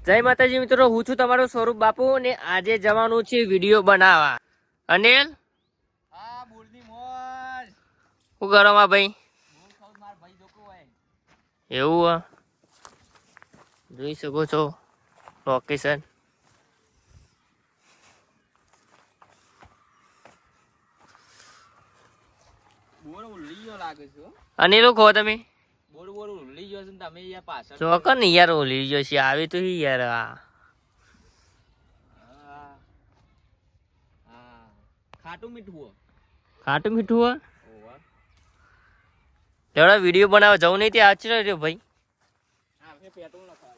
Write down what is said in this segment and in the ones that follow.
જય માતાજી મિત્રો, હું છું તમારો સ્વરૂપ બાપુ ને આજે જવાનું છે વિડીયો બનાવવા. અનિલ હા બોલની મોજ શું કરો માં ભાઈ? બોલ ખાવ માર ભાઈ જોકો હોય એવું જોઈ શકો છો લોકેશન. બોર ઉલ્લી ગયો લાગે છે. અનિલ ખો તમે બોર ઉલ્લી ગયો છે ને તમે યાર પાછળ ચોકન યાર ઓલી ગયો છે આવી તો યાર. હા ખાટું મીઠું ખાટું મીઠું ઓવા લેવડા વિડીયો બનાવવા જવું નહીં ત્યાં આચરો રહ્યો ભાઈ. હા મે પેટ્રોલ નખાવ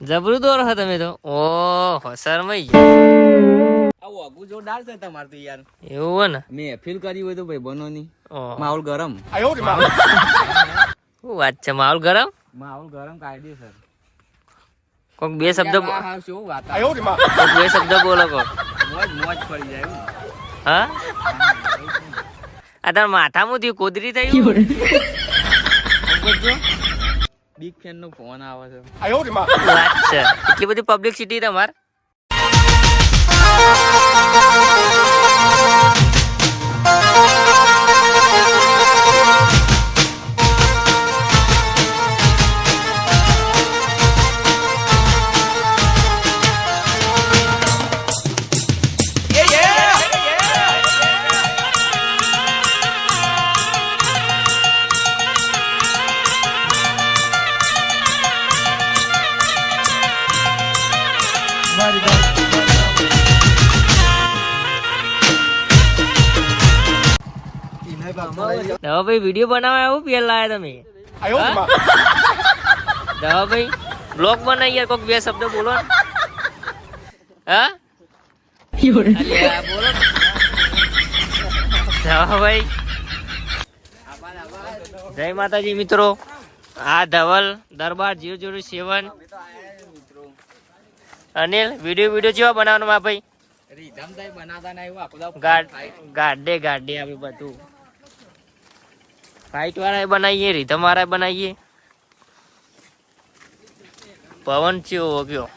જબરું દોર હા તમે તો. ઓહો શરમાઈ ગયો. આવો આગુ જોરદાર છે તમાર તો યાર. એવું હે ને મે ફીલ કરી હોય તો ભાઈ બનોની ઓહો. માહોલ ગરમ શું વાત છે? માહોલ ગરમ. માહોલ ગરમ કાયદેસર. કોક બે શબ્દ હા શું વાત કોક બે શબ્દ બોલો કોક. મોજ મોજ પડી જાય હા આ તાર માથામાં થયું કોદરી થયું. બિગ ફેન નો ફોન આવે છે. વાત છે એટલી બધી પબ્લિસિટી તમાર. દવા ભાઈ વિડીયો બનાવવા આવું પેલા લાયા તમે. દવા ભાઈ બ્લોગ બનાવી યાર કોક બે શબ્દ બોલો ને. હા અલ્યા બોલો દવા ભાઈ. જય માતાજી મિત્રો, આ ધવલ દરબાર 007 અનિલ વિડીયો જેવા બનાવવાનું માં ભાઈ. રીધમ થાય બનાવતા ના એવું આખો ગાડે આપણે બધું ફાઈટ વાળા બનાવીએ, રીધમ વાળા બનાવીએ. પવન ચેવો ગયો.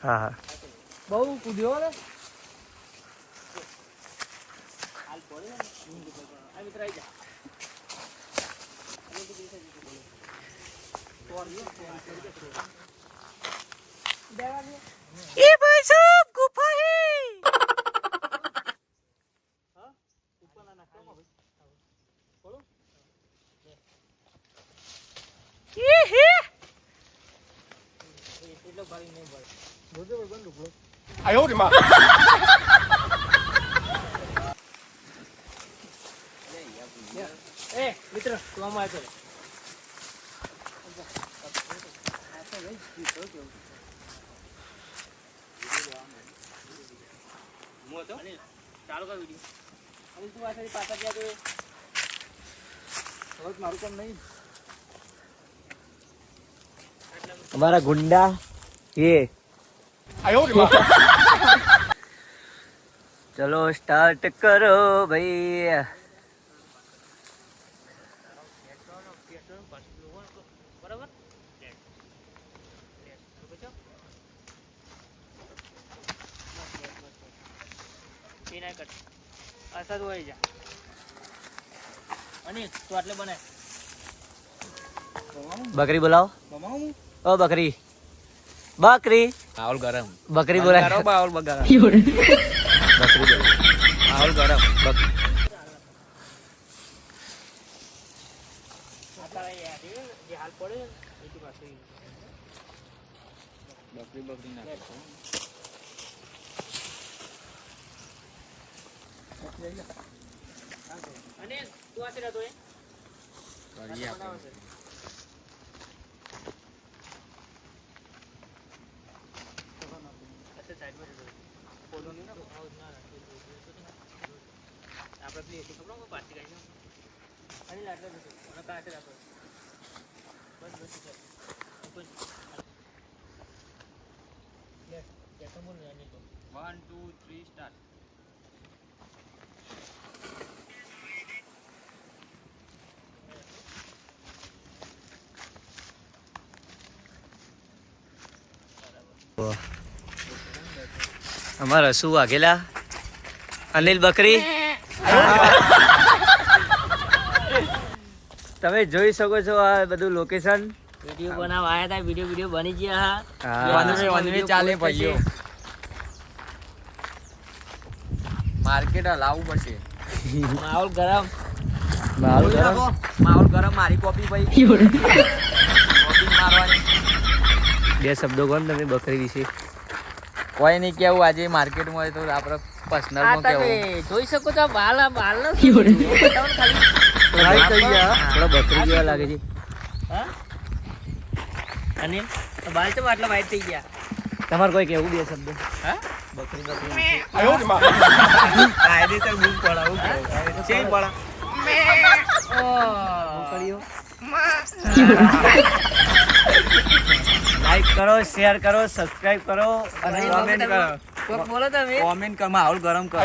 હા બહુ કૂદ્યો ને એ ભાઈ સાહેબ ગુફા હે. મિત્ર તું આમાં આવજો. ચાલુ કર વિડીયો. તું આ પાછા ગયા તો મારું કામ નહીં. हमारा गुंडा ये ચલો સ્ટાર્ટ કરો ભાઈ. અસર હોય જા અને તો આટલે બનાય. बकरी बुलाओ। ઓ બકરી બકરી માહોલ ગરમ બકરી બોલાય માહોલ બગાડ બકરી બોલાય. માહોલ ગરમ બકરી બકરી ના અને તું આશે રહેતો એ કરીએ આપણે આપણે પેલી એસી ખબર પાર્ટી કરી અને લાટલો જશે અને કાશે રાખો બસ બસ બસ લે કેતો બોલ ને તો 1 2 3 સ્ટાર્ટ અમારા શું વાઘેલા અનિલ બકરી તમે જોઈ શકો છો આ બધું લોકેશન. વિડિયો બનાવવા આયા હતા વિડિયો બની ગયા હા. વનવે ચાલે ભાઈઓ માર્કેટ લાવવું પડશે માહોલ ગરમ મારું ઘર માહોલ ગરમ મારી કોપી ભાઈ કોપી મારવાની બે શબ્દો કોણ તમે બકરી વિશે કોઈ નહીં કેવું આજે માર્કેટમાં હોય તો આપણે પર્સનલ માં કેવું જોઈ શકો છો બાલ નો બતાવો ખાલી થોડા બકરી જેવા લાગે છે. હા અને બાલ તો આટલા વાઈટ થઈ ગયા તમારે કોઈ કેવું બે શબ્દ હા બકરી બકરી કાયદેસર બૂમ પડાવું છે પડા લાઈક કરો શેર કરો સબસ્ક્રાઇબ કરો અને કોમેન્ટ કરો કોક બોલો તમે કોમેન્ટ કરો માહોલ ગરમ કરો